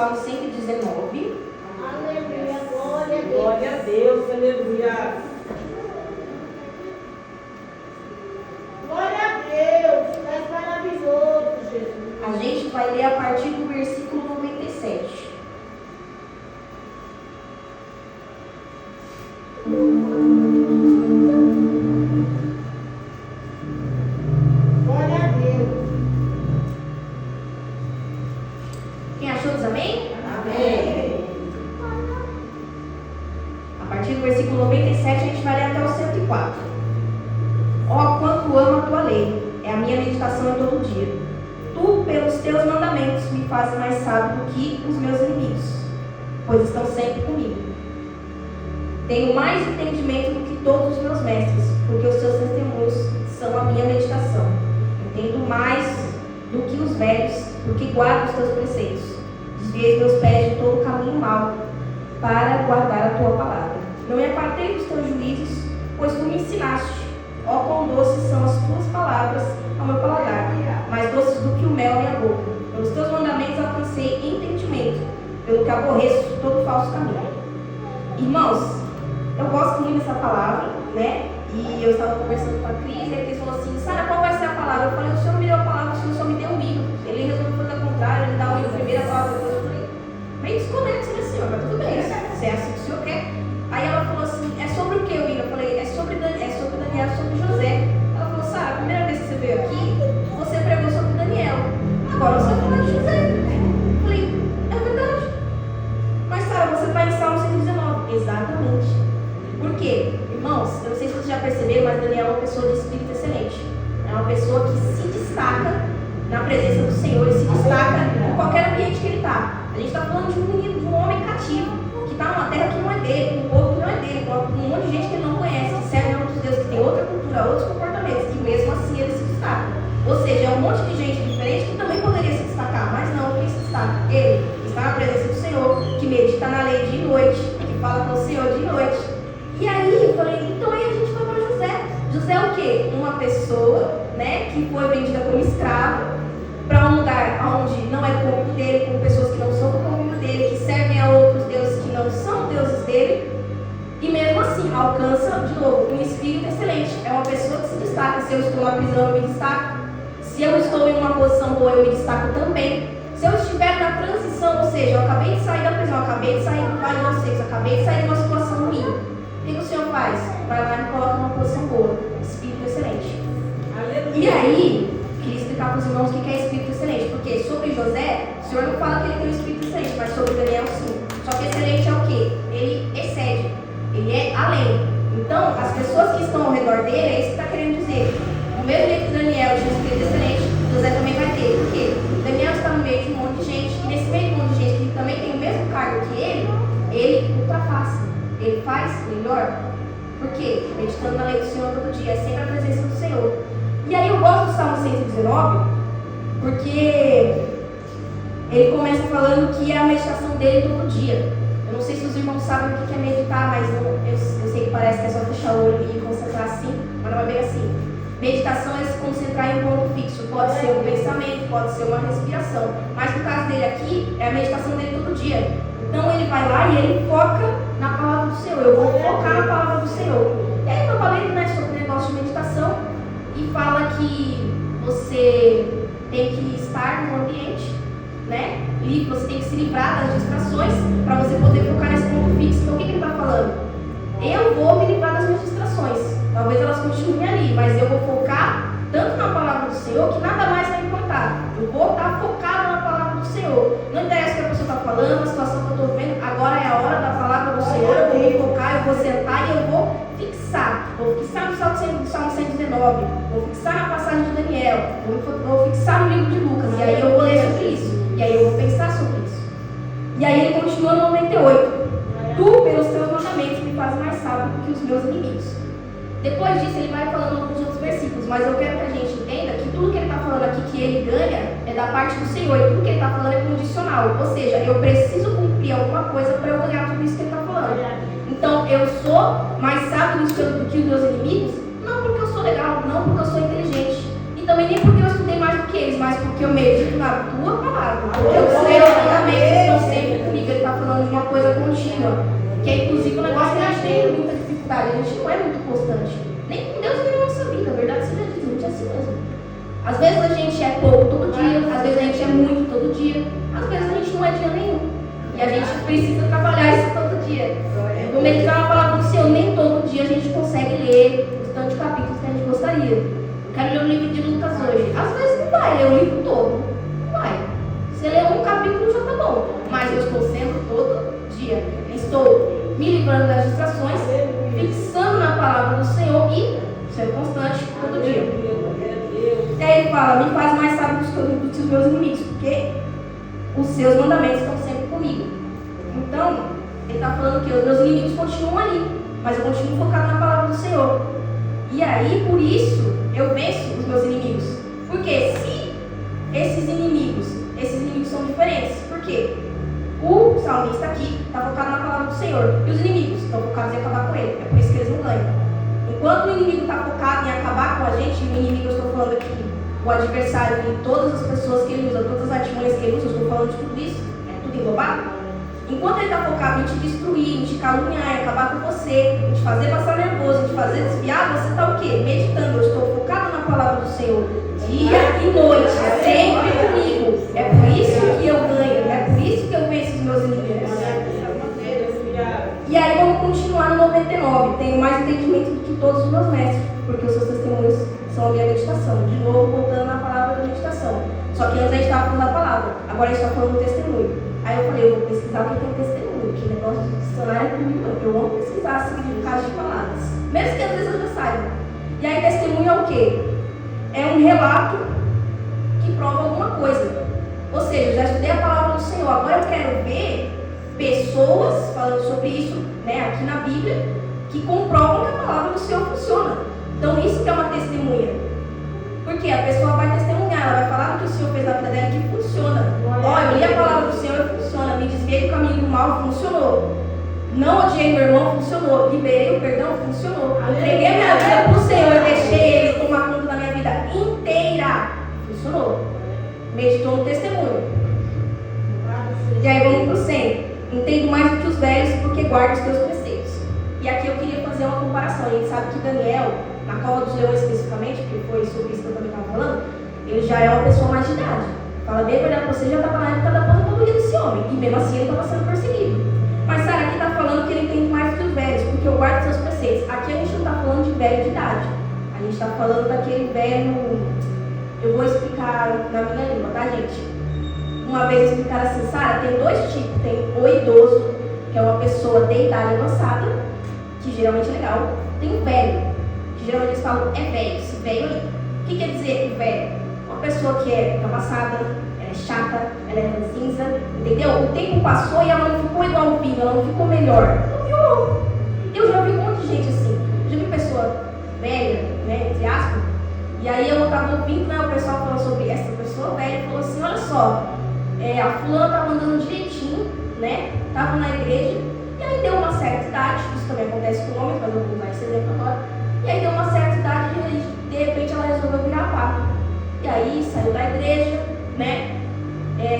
Salmo 119. Aleluia, glória a Deus. Glória a Deus, aleluia. Glória a Deus, tu és maravilhoso, Jesus. A gente vai ler a partir do versículo 97. Glória a Deus. Quem achou, diz amém? Amém. A partir do versículo 97 a gente vai ler até o 104. Ó, quanto amo a tua lei, é a minha meditação em todo dia. Tu, pelos teus mandamentos, me fazes mais sábio do que os meus inimigos, pois estão sempre comigo. Tenho mais entendimento do que todos os meus mestres, porque os teus testemunhos são a minha meditação. Entendo mais do que os velhos, porque guardo os teus preceitos. Desviei meus pés de todo caminho mau, para guardar a tua palavra. Não me apartei dos teus juízos, pois tu me ensinaste. Ó, quão doces são as tuas palavras ao meu paladar, mais doces do que o mel à minha boca. Pelos teus mandamentos alcancei entendimento, pelo que aborreço todo falso caminho. Irmãos, eu gosto muito dessa palavra, né? E eu estava conversando com a Cris e a Cris falou assim: Sara, qual vai ser a palavra? Eu falei: o senhor me deu a palavra, o senhor só me deu o hino. Ele resolveu fazer o contrário, ele dá o hino primeiro, a palavra depois. Eu falei: bem desconexo, né, senhor? Mas tudo bem, se é assim que o senhor quer. Aí ela falou assim: é sobre o que o hino? Eu falei: é sobre Daniel, sobre José. Ela falou: Sara, a primeira vez que você veio aqui, você pregou sobre Daniel. Agora você vai falar de José. Eu falei: é verdade. Mas Sara, você está em Salmo 119. Exatamente. Por quê? Irmãos, eu não sei se vocês já perceberam, mas Daniel é uma pessoa de espírito excelente. É uma pessoa que se destaca na presença do Senhor e se destaca em qualquer ambiente que ele está. A gente está falando de um menino, de um homem cativo, que está numa terra que não é dele, com um povo que não é dele, com um monte de gente que ele não conhece, que serve a outros deuses, que tem outra cultura, outros comportamentos, e mesmo assim ele se destaca. Ou seja, é um monte de gente diferente que também poderia se destacar, mas não, quem se destaca? Ele está na presença do Senhor, que medita na lei de noite, que fala com o Senhor de noite. E aí eu falei: então aí a gente foi para José. José é o quê? Uma pessoa, né, que foi vendida como escravo para um lugar onde não é convívio dele, com pessoas que não são do convívio dele, que servem a outros deuses que não são deuses dele, e mesmo assim alcança, de novo, um espírito excelente. É uma pessoa que se destaca. Se eu estou na prisão, eu me destaco. Se eu estou em uma posição boa, eu me destaco também. Se eu estiver na transição, ou seja, eu acabei de sair da prisão, eu acabei de sair do Vale do Sex, eu acabei de sair de uma situação ruim, o que o Senhor faz? Vai lá e me coloca numa posição boa. Espírito excelente. Aleluia. E aí, queria explicar para os irmãos o que é espírito excelente. Porque sobre José, o Senhor não fala que ele tem um espírito excelente, mas sobre Daniel sim. Só que excelente é o quê? Ele excede. Ele é além. Então, as pessoas que estão ao redor dele, é isso que está querendo dizer. Do mesmo jeito que Daniel tinha um espírito excelente, José também vai ter. Por quê? Daniel está no meio de um monte de gente, e nesse meio de um monte de gente que também tem o mesmo cargo que ele ultrapassa. Ele faz melhor. Por quê? Meditando na lei do Senhor todo dia. É sempre a presença do Senhor. E aí eu gosto do Salmo 119, porque ele começa falando que é a meditação dele todo dia. Eu não sei se os irmãos sabem o que é meditar, mas eu sei que parece que é só fechar o olho e concentrar assim, mas não é bem assim. Meditação é se concentrar em um ponto fixo. Pode ser um pensamento, pode ser uma respiração. Mas no caso dele aqui, é a meditação dele todo dia. Então ele vai lá e ele foca na palavra do Senhor. Eu vou focar na palavra do Senhor. E aí eu estava lendo, né, sobre o negócio de meditação e fala que você tem que estar no ambiente, né, livre, você tem que se livrar das distrações para você poder focar nesse ponto fixo. Então o que ele está falando? Eu vou me livrar das minhas distrações. Talvez elas continuem ali, mas eu vou focar tanto na palavra do Senhor que nada mais vai importar. Eu vou estar focada na palavra do Senhor. Não interessa o que a pessoa está falando, a situação que eu estou vendo, agora é a hora da palavra do Senhor. Eu vou me focar, eu vou sentar e eu vou fixar. Vou fixar no Salmo 119, vou fixar na passagem de Daniel, vou fixar no livro de Lucas. E aí eu vou ler sobre isso. E aí eu vou pensar sobre isso. E aí ele continua no 98. Tu, pelos teus mandamentos, me faz mais sábio do que os meus inimigos. Depois disso, ele vai falando alguns outros versículos, mas eu quero que a gente entenda que tudo que ele está falando aqui, que ele ganha, é da parte do Senhor, e tudo que ele está falando é condicional. Ou seja, eu preciso cumprir alguma coisa para eu ganhar tudo isso que ele está falando. Então, eu sou mais sábio do que os meus inimigos? Não porque eu sou legal, não porque eu sou inteligente, e também nem porque eu estudei mais do que eles, mas porque eu medito na tua palavra. Porque os teus mandamentos estão sempre comigo. Ele está falando de uma coisa contínua. Que é inclusive um negócio que a gente tem muita dificuldade. A gente não é muito constante. Nem com Deus nem na nossa vida. A verdade seja dita, a gente é assim mesmo. Às vezes a gente é pouco todo dia, às vezes a gente é muito todo dia, às vezes a gente não é dia nenhum. E a gente precisa trabalhar isso todo dia. Vou meditar na palavra do Senhor, nem todo dia a gente consegue ler os tantos capítulos que a gente gostaria. Eu quero ler o livro de Lucas hoje. Às vezes não vai ler o livro todo. Não vai. Você lê um capítulo já tá bom. Mas eu estou sendo todo dia. Estou me livrando das distrações, fixando na palavra do Senhor e sendo constante todo dia. E aí ele fala, me faz mais sábio do que os meus inimigos, porque os seus mandamentos estão sempre comigo. Então, ele está falando que os meus inimigos continuam ali, mas eu continuo focado na palavra do Senhor. E aí, por isso, eu venço os meus inimigos. Porque se esses inimigos são diferentes, por quê? O salmista aqui está focado na palavra do Senhor, e os inimigos estão focados em acabar com ele, é por isso que eles não ganham. Enquanto o inimigo está focado em acabar com a gente, o inimigo, eu estou falando aqui, o adversário e todas as pessoas que ele usa, todas as artimanhas que ele usa, eu estou falando de tudo isso, é tudo englobado. Enquanto ele está focado em te destruir, em te caluniar, em acabar com você, em te fazer passar nervoso, em te fazer desviar, você está o quê? Meditando. Eu estou focado na palavra do Senhor, dia e noite, sempre comigo. É por isso que eu ganho, é por isso que eu venço os meus inimigos. E aí vamos continuar no 99. Tenho mais entendimento do que todos os meus mestres, porque os seus testemunhos são a minha meditação. De novo, voltando na palavra da meditação. Só que antes a gente estava falando da palavra, agora a gente está falando do testemunho. Aí eu falei, eu vou pesquisar o que é testemunho, que negócio de dicionário é comigo não. Eu vou pesquisar significados de palavras, mesmo que às vezes eu já saiba. E aí testemunho é o quê? É um relato que prova alguma coisa. Ou seja, eu já estudei a palavra do Senhor, agora eu quero ver pessoas falando sobre isso, né, aqui na Bíblia, que comprovam que a palavra do Senhor funciona. Então isso que é uma testemunha. Porque a pessoa vai testemunhar, ela vai falar do que o Senhor fez na vida dela, que funciona. Ó, eu li a palavra do Senhor e funciona. Me desviei do caminho do mal, funcionou. Não odiei meu irmão, funcionou. Liberei o perdão, funcionou. Entreguei a minha vida para o Senhor, deixei Ele tomar conta da minha vida inteira. Funcionou. Meditou no testemunho. E aí vamos para o 100. Entendo mais do que os velhos, porque guardo os teus preceitos. E aqui eu queria fazer uma comparação. A gente sabe que Daniel, na Cova dos Leões especificamente, porque foi sobre isso que eu também estava falando, ele já é uma pessoa mais de idade. Fala bem a verdade, você já estava na época da aposentadoria desse homem, e mesmo assim ele estava sendo perseguido. Mas Sara aqui está falando que ele entende mais do que os velhos, porque eu guardo seus preceitos. Aqui a gente não está falando de velho de idade, a gente está falando daquele velho, eu vou explicar na minha língua, tá, gente? Uma vez explicaram assim, Sara, tem dois tipos, tem o idoso, que é uma pessoa de idade avançada, que geralmente é legal, tem o velho, que geralmente eles falam é velho, esse velho aí. O que quer dizer velho? Uma pessoa que é ultrapassada, ela é chata, ela é ranzinza, entendeu? O tempo passou e ela não ficou igual ao vinho, ela não ficou melhor. Não piorou. Eu já vi um monte de gente assim. Já vi pessoa velha, né, entre aspas, e aí eu estava ouvindo, né, o pessoal falando sobre essa pessoa velha e falou assim, olha só, a fulana estava andando direitinho, né, estava na igreja, e aí deu uma certa idade, isso também acontece com homens, mas eu vou usar esse exemplo agora, e aí deu uma certa idade e de repente ela resolveu virar papa. E aí saiu da igreja, né?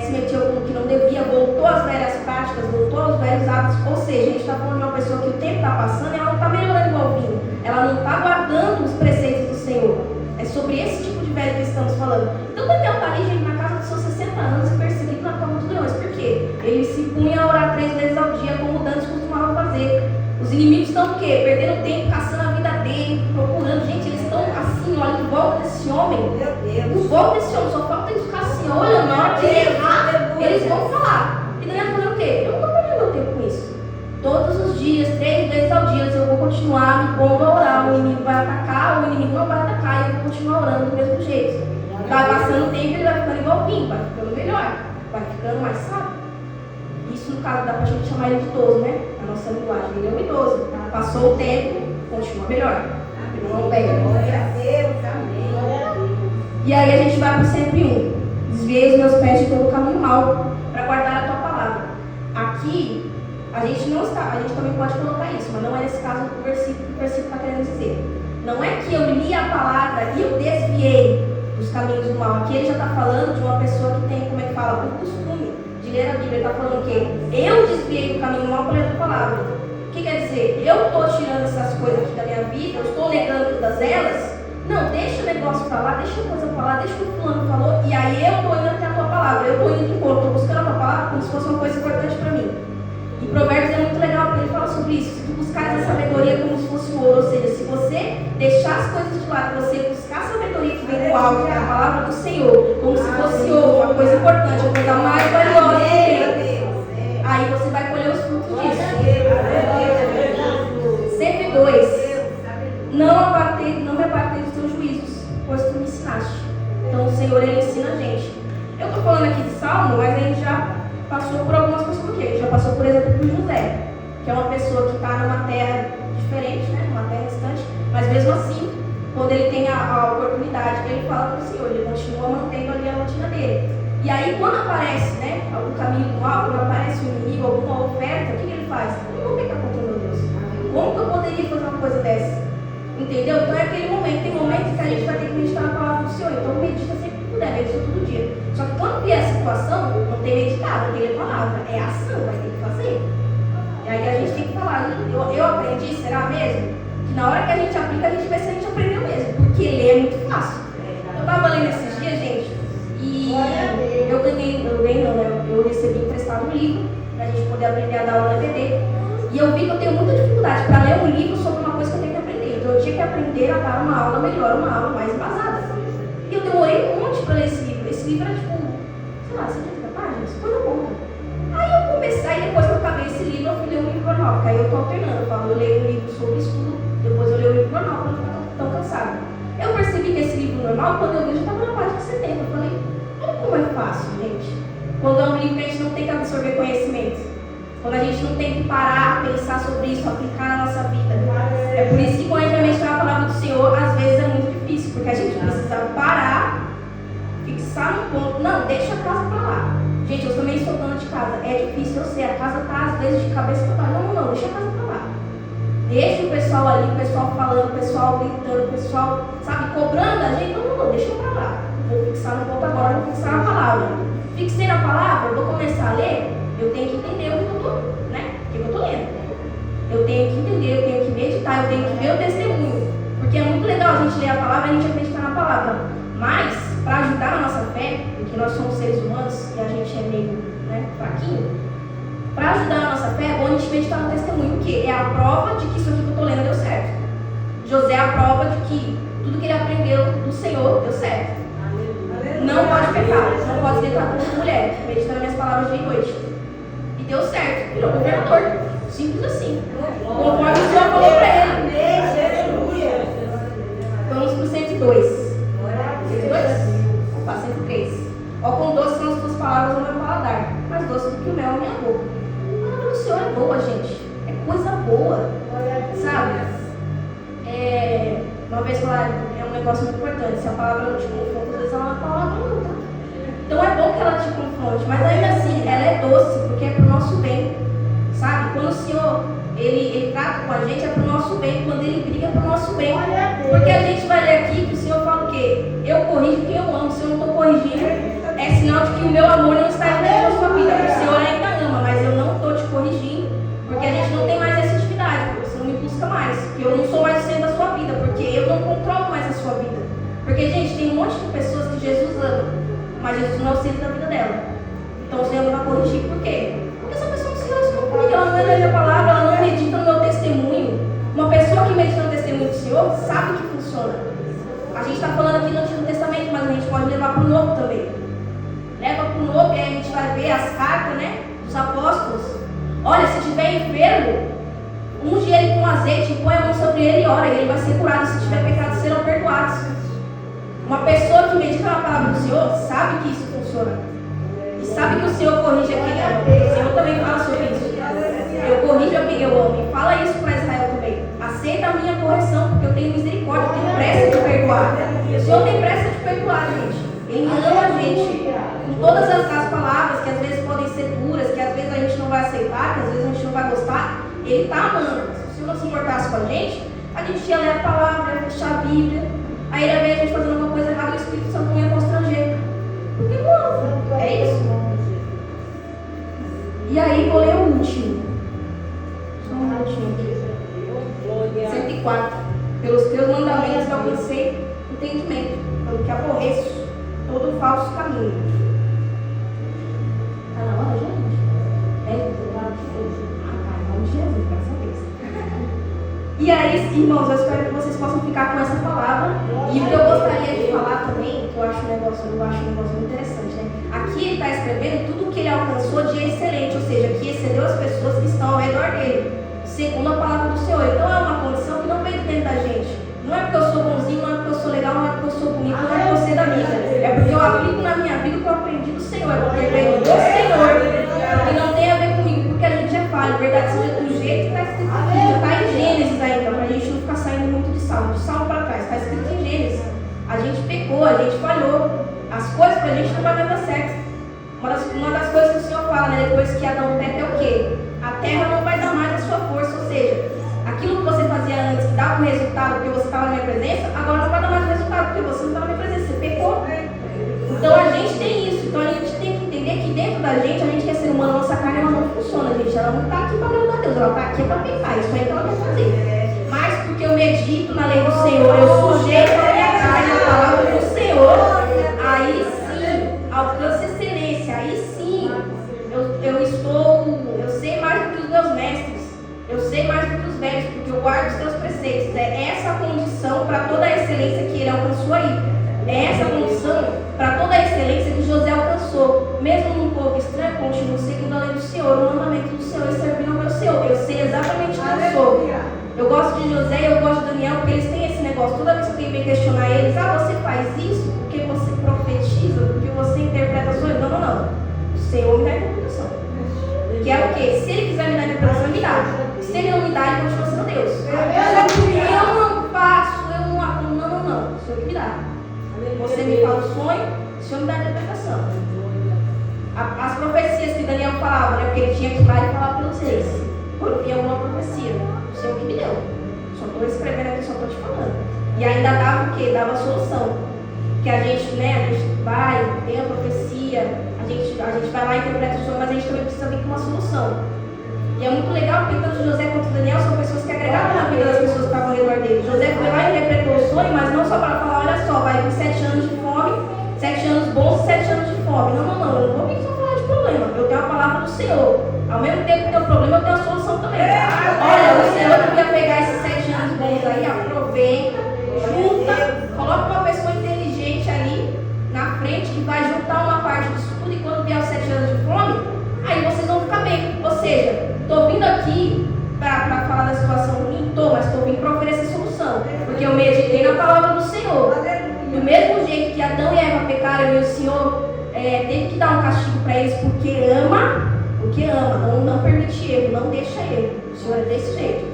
Se meteu com o que não devia, voltou às velhas práticas, voltou aos velhos hábitos. Ou seja, a gente está falando de uma pessoa que o tempo está passando e ela não está melhorando igual o vinho. Ela não está guardando os preceitos do Senhor. É sobre esse tipo de velho que estamos falando. Então Daniel está ali, gente, na casa dos seus 60 anos e perseguido na Cova dos Leões. Por quê? Ele se punha a orar 3 vezes ao dia, como o Dantes costumava fazer. Os inimigos estão o quê? Perdendo tempo, caçando a vida dele, procurando. Gente, eles estão assim, olha, em volta desse homem. Meu Deus. Em volta desse homem, só falta eles ficar assim, olha, na hora que ele errar, eles vão falar. E Daniel falando o quê? Eu não estou perdendo meu tempo com isso. Todos os dias, 3 vezes ao dia, eu vou continuar me pondo a orar. O inimigo vai atacar, o inimigo não vai atacar, e eu vou continuar orando do mesmo jeito. Vai passando o tempo, ele vai ficando igual vinho, vai ficando melhor, vai ficando mais sábio. Isso, no caso, dá pra gente chamar ele de idoso, né? A nossa linguagem, ele é um idoso. Passou o tempo, continua melhor. Não pega. Glória a Deus, amém. Glória a Deus. E aí a gente vai para o 101. Desviei os meus pés de todo o caminho mau para guardar a tua palavra. Aqui, a gente não está, a gente também pode colocar isso, mas não é nesse caso o versículo está querendo dizer. Não é que eu li a palavra e eu desviei dos caminhos do mal. Aqui ele já está falando de uma pessoa que tem, como é que fala, o costume de ler a Bíblia. Ele está falando que eu desviei do caminho do mal para ler a palavra. O que quer dizer? Eu estou tirando essas coisas aqui da minha vida, eu estou negando todas elas. Não, deixa o negócio para lá, deixa a coisa para lá, deixa o que o fulano falou, e aí eu estou indo até a tua palavra, eu estou indo de encontro, estou buscando a tua palavra como se fosse uma coisa importante para mim. E Provérbios é muito legal porque ele fala sobre isso. Se tu buscares a sabedoria como se fosse o ouro, ou seja, se você deixar as coisas de lado, você buscar a sabedoria que vem do alto, que é a palavra do Senhor, como se fosse ouro, uma coisa importante, uma coisa mais valiosa que tem, aí você vai colher os frutos disso. Sempre 2. Não me apartei dos teus juízos, pois tu me ensinaste. Então o Senhor, ele ensina a gente. Eu estou falando aqui de Salmo, mas a gente já passou por algumas pessoas aqui. A gente já passou, por exemplo, por José, que é uma pessoa que está numa terra diferente, né? Uma terra distante, mas mesmo assim, quando ele tem a oportunidade, ele fala para o Senhor, ele continua mantendo ali a rotina dele. E aí, quando aparece, né, algum caminho do mal, quando aparece um inimigo, alguma oferta, o que ele faz? Eu não vou pecar contra o meu Deus. Como que eu poderia fazer uma coisa dessa? Entendeu? Então é aquele momento, tem momentos que a gente vai ter que meditar na palavra do Senhor. Então medita sempre que puder, medita todo dia. Só que quando vier a situação, não tem meditar, não tem ler palavra, é ação, vai ter que fazer. E aí a gente tem que falar, eu aprendi, será mesmo? Que na hora que a gente aplica, a gente vê se a gente aprendeu mesmo, porque ler é muito fácil. Eu estava lendo esses dias, gente, e eu recebi emprestado um livro para a gente poder aprender a dar aula na EBD. E eu vi que eu tenho muita dificuldade para ler um livro sobre uma coisa que eu tenho que aprender. Então eu tinha que aprender a dar uma aula melhor, uma aula mais embasada. E eu demorei um monte para ler esse livro. Esse livro era tipo, sei lá, 70 páginas, coisa pouca. Aí eu comecei, aí depois que eu acabei esse livro, eu fui ler um livro normal, porque aí eu estou alternando. Eu leio um livro sobre estudo, depois eu leio um livro normal para não ficar tão cansado. Eu percebi que esse livro normal, quando eu vi, já estava na página 70. Eu falei, olha como é fácil, gente. Quando é um livro que a gente não tem que absorver conhecimento. Quando a gente não tem que parar, pensar sobre isso, aplicar na nossa vida. É por isso que quando a gente vai meditar a palavra do Senhor, às vezes é muito difícil, porque a gente precisa parar, fixar no ponto. Não, deixa a casa pra lá. Gente, eu também sou dona de casa. É difícil, eu sei. A casa tá às vezes de cabeça pra baixo. Não, deixa a casa pra lá. Deixa o pessoal ali, o pessoal falando, o pessoal gritando, o pessoal, sabe, cobrando a gente. Não, deixa pra lá. Vou fixar no ponto agora, vou fixar na palavra. Fixei na palavra, vou começar a ler. Eu tenho que entender o que eu estou, né? O que eu estou lendo. Eu tenho que entender, eu tenho que meditar, eu tenho que ver o testemunho. Porque é muito legal a gente ler a palavra e a gente acreditar na palavra. Mas, para ajudar na nossa fé, porque nós somos seres humanos e a gente é meio, né, fraquinho, para ajudar na nossa fé é bom a gente meditar no testemunho, que é a prova de que isso aqui que eu estou lendo deu certo. José é a prova de que tudo que ele aprendeu do Senhor deu certo. Não pode pecar, não pode se deitar com mulher, meditar nas minhas palavras dia e noite. E deu certo, virou governador. Simples assim. Conforme o Senhor falou para ele. Vamos para o 102. 102? Opa, 103. Ó, com doce são as tuas palavras no meu paladar, mais doce do que o mel na minha boca. A palavra do Senhor é boa, gente. É coisa boa. Sabe? Uma vez falaram, é um negócio muito importante. Se a palavra não te confronta, às vezes ela é uma palavra não, tá? Então é bom que ela te confronte, mas ainda assim, ela é doce, porque é para o nosso bem, sabe? Quando o Senhor, ele trata com a gente, é para o nosso bem. Quando ele briga, é para o nosso bem. Porque a gente vai ler aqui que o Senhor fala o quê? Eu corrijo quem eu amo. Se eu não estou corrigindo, é sinal de que o meu amor não está dentro da sua vida. O Senhor ainda ama, mas eu não estou te corrigindo, porque a gente não tem mais essa intimidade, porque você não me busca mais, porque eu não sou mais o centro da sua vida, porque eu não controlo mais a sua vida. Porque, gente, tem um monte de pessoas que Jesus ama, mas Jesus não é o centro da vida dela. Então o Senhor não vai corrigir, por quê? Porque essa pessoa não se relaciona comigo, ela não lê a minha palavra, ela não medita no meu testemunho. Uma pessoa que medita no testemunho do Senhor sabe que funciona. A gente está falando aqui no Antigo Testamento, mas a gente pode levar para o Novo também. Leva para o Novo e aí a gente vai ver as cartas, né, dos apóstolos. Olha, se estiver enfermo, unge ele com azeite, põe a mão sobre ele e ora, e ele vai ser curado. Se tiver pecado, serão perdoados. Uma pessoa que medita na palavra do Senhor sabe que isso funciona. E sabe que o Senhor corrige a quem ama. O Senhor também fala sobre isso. Eu corrijo a quem eu amo. E fala isso para Israel também. Aceita a minha correção, porque eu tenho misericórdia, eu tenho pressa de perdoar. O Senhor tem pressa de perdoar, gente. Ele ama a gente. Com todas as palavras que às vezes podem ser duras, que às vezes a gente não vai aceitar, que às vezes a gente não vai gostar, Ele está amando. Se o Senhor não se importasse com a gente ia ler a palavra, ia fechar a Bíblia, Aí ele vê a gente fazendo alguma coisa errada e o Espírito Santo não ia constranger. Porque não, é isso. E aí vou ler o último. Só um último aqui. 104. Pelos teus mandamentos eu alcancei entendimento, pelo que aborreço todo falso caminho. Está na hora, gente? Em nome de Jesus, graças a Deus. E aí, irmãos, eu espero que vocês possam ficar com essa palavra. E o que eu gostaria de falar também, que eu acho um negócio muito interessante, né? Aqui ele está escrevendo tudo o que ele alcançou de excelente, ou seja, que excedeu as pessoas que estão ao redor dele, segundo a palavra do Senhor. Então é uma condição que não vem dentro da gente. Não é porque eu sou bonzinho, não é porque eu sou legal, não é porque eu sou bonito, não é porque eu sei da vida. É porque eu aplico na minha vida o que eu aprendi do Senhor. É porque veio do Senhor, que não tem a ver comigo, porque a gente é falho. Verdade seja do jeito que está escrito aqui. Já está em Gênesis ainda, para a gente não ficar saindo muito de salmo para trás. Está escrito em Gênesis. A gente pecou, a gente falhou. As coisas para a gente não vai dar certo. Uma das coisas que o Senhor fala, né, depois que Adão peca, é o quê? A terra não vai dar mais a sua força, ou seja, aquilo que você fazia antes, que dava um resultado porque você estava na minha presença, agora não vai dar mais resultado porque você não está na minha presença, você pecou. Então a gente tem isso, então a gente tem que entender que dentro da gente, a gente que é ser humano, a nossa carne ela não funciona, gente. Ela não está aqui para agradar a Deus, ela está aqui para pecar, isso aí que ela quer fazer. Mas porque eu medito na lei do Senhor, eu sujeito a minha carne à palavra do Senhor, aí sim, alcança excelência, aí sim, eu sei mais do que os meus mestres. Eu sei mais do que os velhos, porque eu guardo os teus preceitos. É essa a condição para toda a excelência que ele alcançou aí. É essa a condição para toda a excelência que José alcançou. Mesmo num povo estranho, continuo seguindo a lei do Senhor, o mandamento do Senhor e servindo ao meu Senhor. Eu sei exatamente quem eu sou. Eu gosto de José e eu gosto de Daniel, porque eles têm esse negócio. Toda vez que alguém vem questionar eles, você faz isso porque você profetiza, porque você interpreta sonhos. Não. O Senhor me dá a interpretação. Que é o quê? Se ele quiser me dar a interpretação, ele me dá. Se ele não me dá, ele continua sendo Deus. Eu não faço, eu não. O Senhor que me dá. Você me fala o sonho, o Senhor me dá a interpretação. As profecias que Daniel falava, né? Porque ele tinha que ir lá e falar para vocês. Quando vinha alguma profecia, o Senhor que me deu. Só estou escrevendo aqui, só estou te falando. E ainda dava o quê? Dava a solução. Que a gente vai, tem a profecia, a gente vai lá e interpreta o sonho, mas a gente também precisa vir com uma solução. E é muito legal porque tanto José quanto Daniel são pessoas que agregaram na vida das pessoas que estavam ao redor dele. José foi lá e interpretou o sonho, mas não só para falar, olha só, vai vir 7 anos de fome, 7 anos bons e 7 anos de fome. Não, eu não vou vir só falar de problema. Eu tenho a palavra do Senhor. Ao mesmo tempo que tem o problema, eu tenho a solução também. Olha, o Senhor devia pegar esses 7 anos bons aí, aproveita, junta, coloca uma pessoa inteligente ali na frente que vai juntar uma parte disso tudo e quando vier os 7 anos de fome, aí vocês vão ficar bem. Ou seja, estou vindo aqui para falar da situação ruim, mas estou vindo para oferecer solução. Porque eu meditei na palavra do Senhor. Do mesmo jeito que Adão e Eva pecaram e o Senhor teve que dar um castigo para eles porque ama, não permite erro, não deixa erro. O Senhor é desse jeito.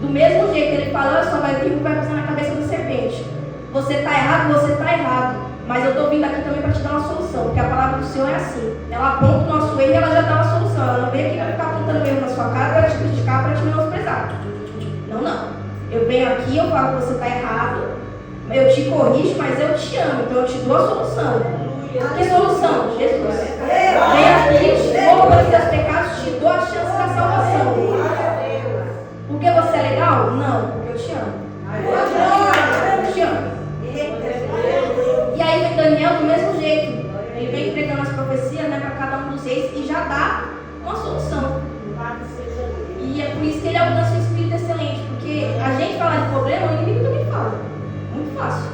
Do mesmo jeito que ele fala, olha só, vai vir e vai pisar na cabeça da serpente. Você está errado. Mas eu estou vindo aqui também para te dar uma solução, porque a palavra do Senhor é assim. Ela aponta o nosso erro e ela já dá uma solução. Ela não vem aqui para ficar apontando erro na sua cara, para te criticar, para te menosprezar. Não. Eu venho aqui, eu falo que você está errado, eu te corrijo, mas eu te amo, então eu te dou a solução. Que solução? Jesus. Venho aqui, te dou pelos teus pecados, te dou a chance da salvação. Porque você é legal? Não, porque eu te amo. Eu te amo. E aí vem Daniel do mesmo jeito. Ele vem entregando as profecias para cada um dos reis e já dá uma solução. E é por isso que ele alcança um espírito excelente. Porque a gente falar de problema, o inimigo também fala. Muito fácil.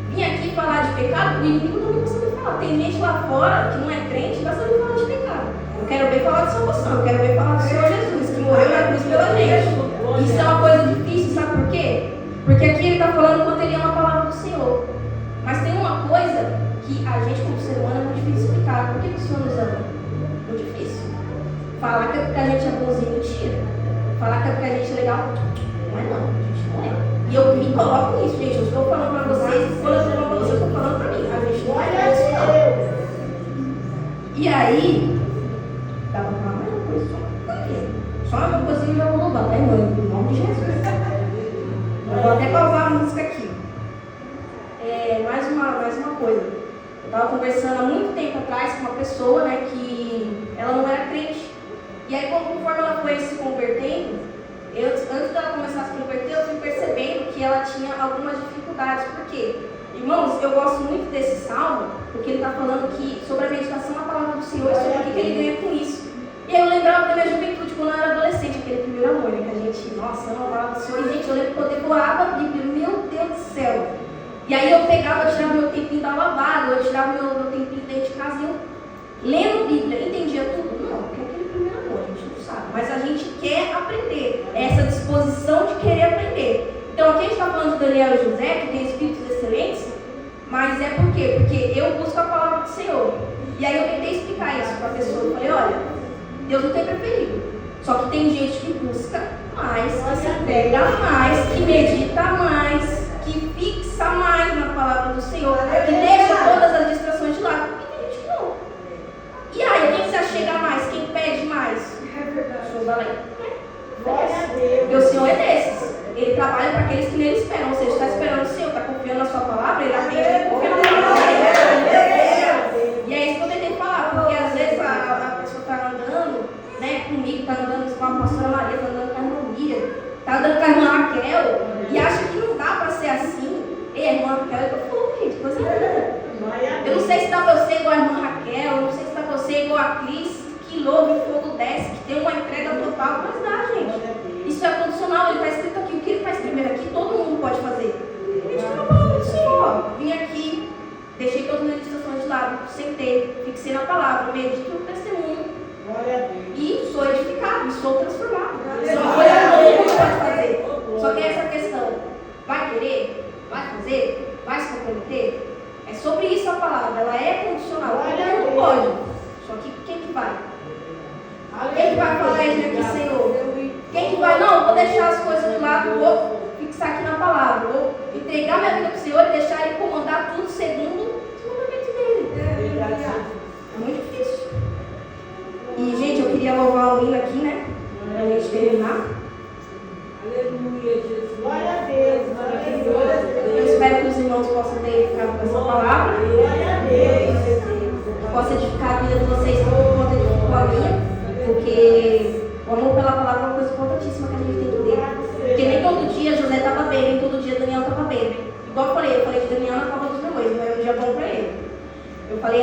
Vim aqui falar de pecado, o inimigo também vai saber falar. Tem gente lá fora que não é crente e vai saber falar de pecado. Eu quero ver falar de salvação, eu quero ver falar do Senhor Jesus, que morreu na cruz pela gente. Isso é uma coisa difícil, sabe por quê? Porque aqui ele está falando quanto ele ama a palavra do Senhor. Mas tem uma coisa que a gente, como ser humano, é muito difícil explicar. Por que o Senhor nos ama? Muito difícil. Falar que é porque a gente é bonzinho, mentira. Falar que é porque a gente é legal, não é não. A gente não é. E eu me coloco nisso, gente. Eu estou falando para vocês, e quando eu estou falando para vocês, eu estou falando para mim. A gente não é isso, não. E aí, dá para falar mais uma coisa só. Só uma coisinha e já vou louvar, né, mãe? Em nome de Jesus. Eu vou até pausar a música aqui. coisa. Eu estava conversando há muito tempo atrás com uma pessoa, né, que ela não era crente. E aí, conforme ela foi se convertendo, antes dela começar a se converter, eu fui percebendo que ela tinha algumas dificuldades. Por quê? Irmãos, eu gosto muito desse salmo, porque ele está falando que sobre a meditação na palavra do Senhor e sobre o que ele ganha com isso. E aí eu lembrava da minha juventude, quando eu era adolescente, aquele primeiro amor, né, que a gente, nossa, ama a palavra do Senhor. E, gente, eu lembro que eu devorava a Bíblia, meu Deus do céu. E aí eu pegava, eu tirava meu tempinho da lavada, eu tirava meu tempinho dentro de casa e eu lendo Bíblia, entendia tudo? Não, porque é aquele primeiro amor, a gente não sabe. Mas a gente quer aprender, é essa disposição de querer aprender. Então aqui a gente está falando de Daniel e José, que tem espíritos excelentes, mas é por quê? Porque eu busco a palavra do Senhor. E aí eu tentei explicar isso para a pessoa. Eu falei, olha, Deus não tem preferido. Só que tem gente que busca mais, que se apega mais, que medita mais, que fixa mais na palavra do Senhor, que deixa todas as distrações de lado. E tem gente que não. E aí, quem se achega mais? Quem pede mais? Show da lei. Porque o Senhor é desses. Ele trabalha para aqueles que nele esperam. Ou seja, está esperando o Senhor, está confiando na sua palavra, ele atende, ele confia na palavra. E é isso que eu tentei falar, porque às vezes a pessoa está andando, né, comigo, está andando com a pastora Maria, está andando com a irmã Miriam, está andando com a irmã Raquel, e acha que não dá para ser assim. Ei, a irmã Raquel, eu estou falando, gente, coisa linda. Eu não sei se dá para eu ser igual a irmã Raquel, eu não sei se dá para eu ser igual a Cris, que louva e fogo desce, que tem uma entrega total, mas dá, gente. Isso é condicional, ele está escrito aqui, o que ele está escrevendo aqui, todo mundo pode fazer. Medita na palavra do Senhor. Vim aqui, deixei todas as minhas distrações de lado, sentei, fixei na palavra, medito no testemunho. E sou edificado, e sou transformado. Isso é uma coisa que todo mundo pode fazer. Só que é essa questão, vai querer? Vai fazer? Vai se comprometer? É sobre isso a palavra, ela é condicional, todo mundo pode. Só que quem que vai? Quem que vai falar isso aqui, Senhor? Quem que vai? Não, vou deixar as coisas de lado, vou fixar aqui na palavra, vou entregar minha vida para o Senhor e deixar Ele comandar tudo segundo os mandamentos dele. É muito difícil. E, gente, eu queria louvar o hino aqui, né? Para a gente terminar. Aleluia, Jesus. Glória a Deus, maravilhoso. Eu espero que os irmãos possam ter ficado com essa palavra. Glória a Deus. Que possa edificar a vida de vocês tanto quanto edificou a minha. Porque o amor pela palavra é uma coisa importantíssima que a gente tem que ter. Porque nem todo dia José estava bem, nem todo dia Daniel estava bem. Igual eu falei de Daniel na Copa dos Leões, não era um dia bom para ele. Eu falei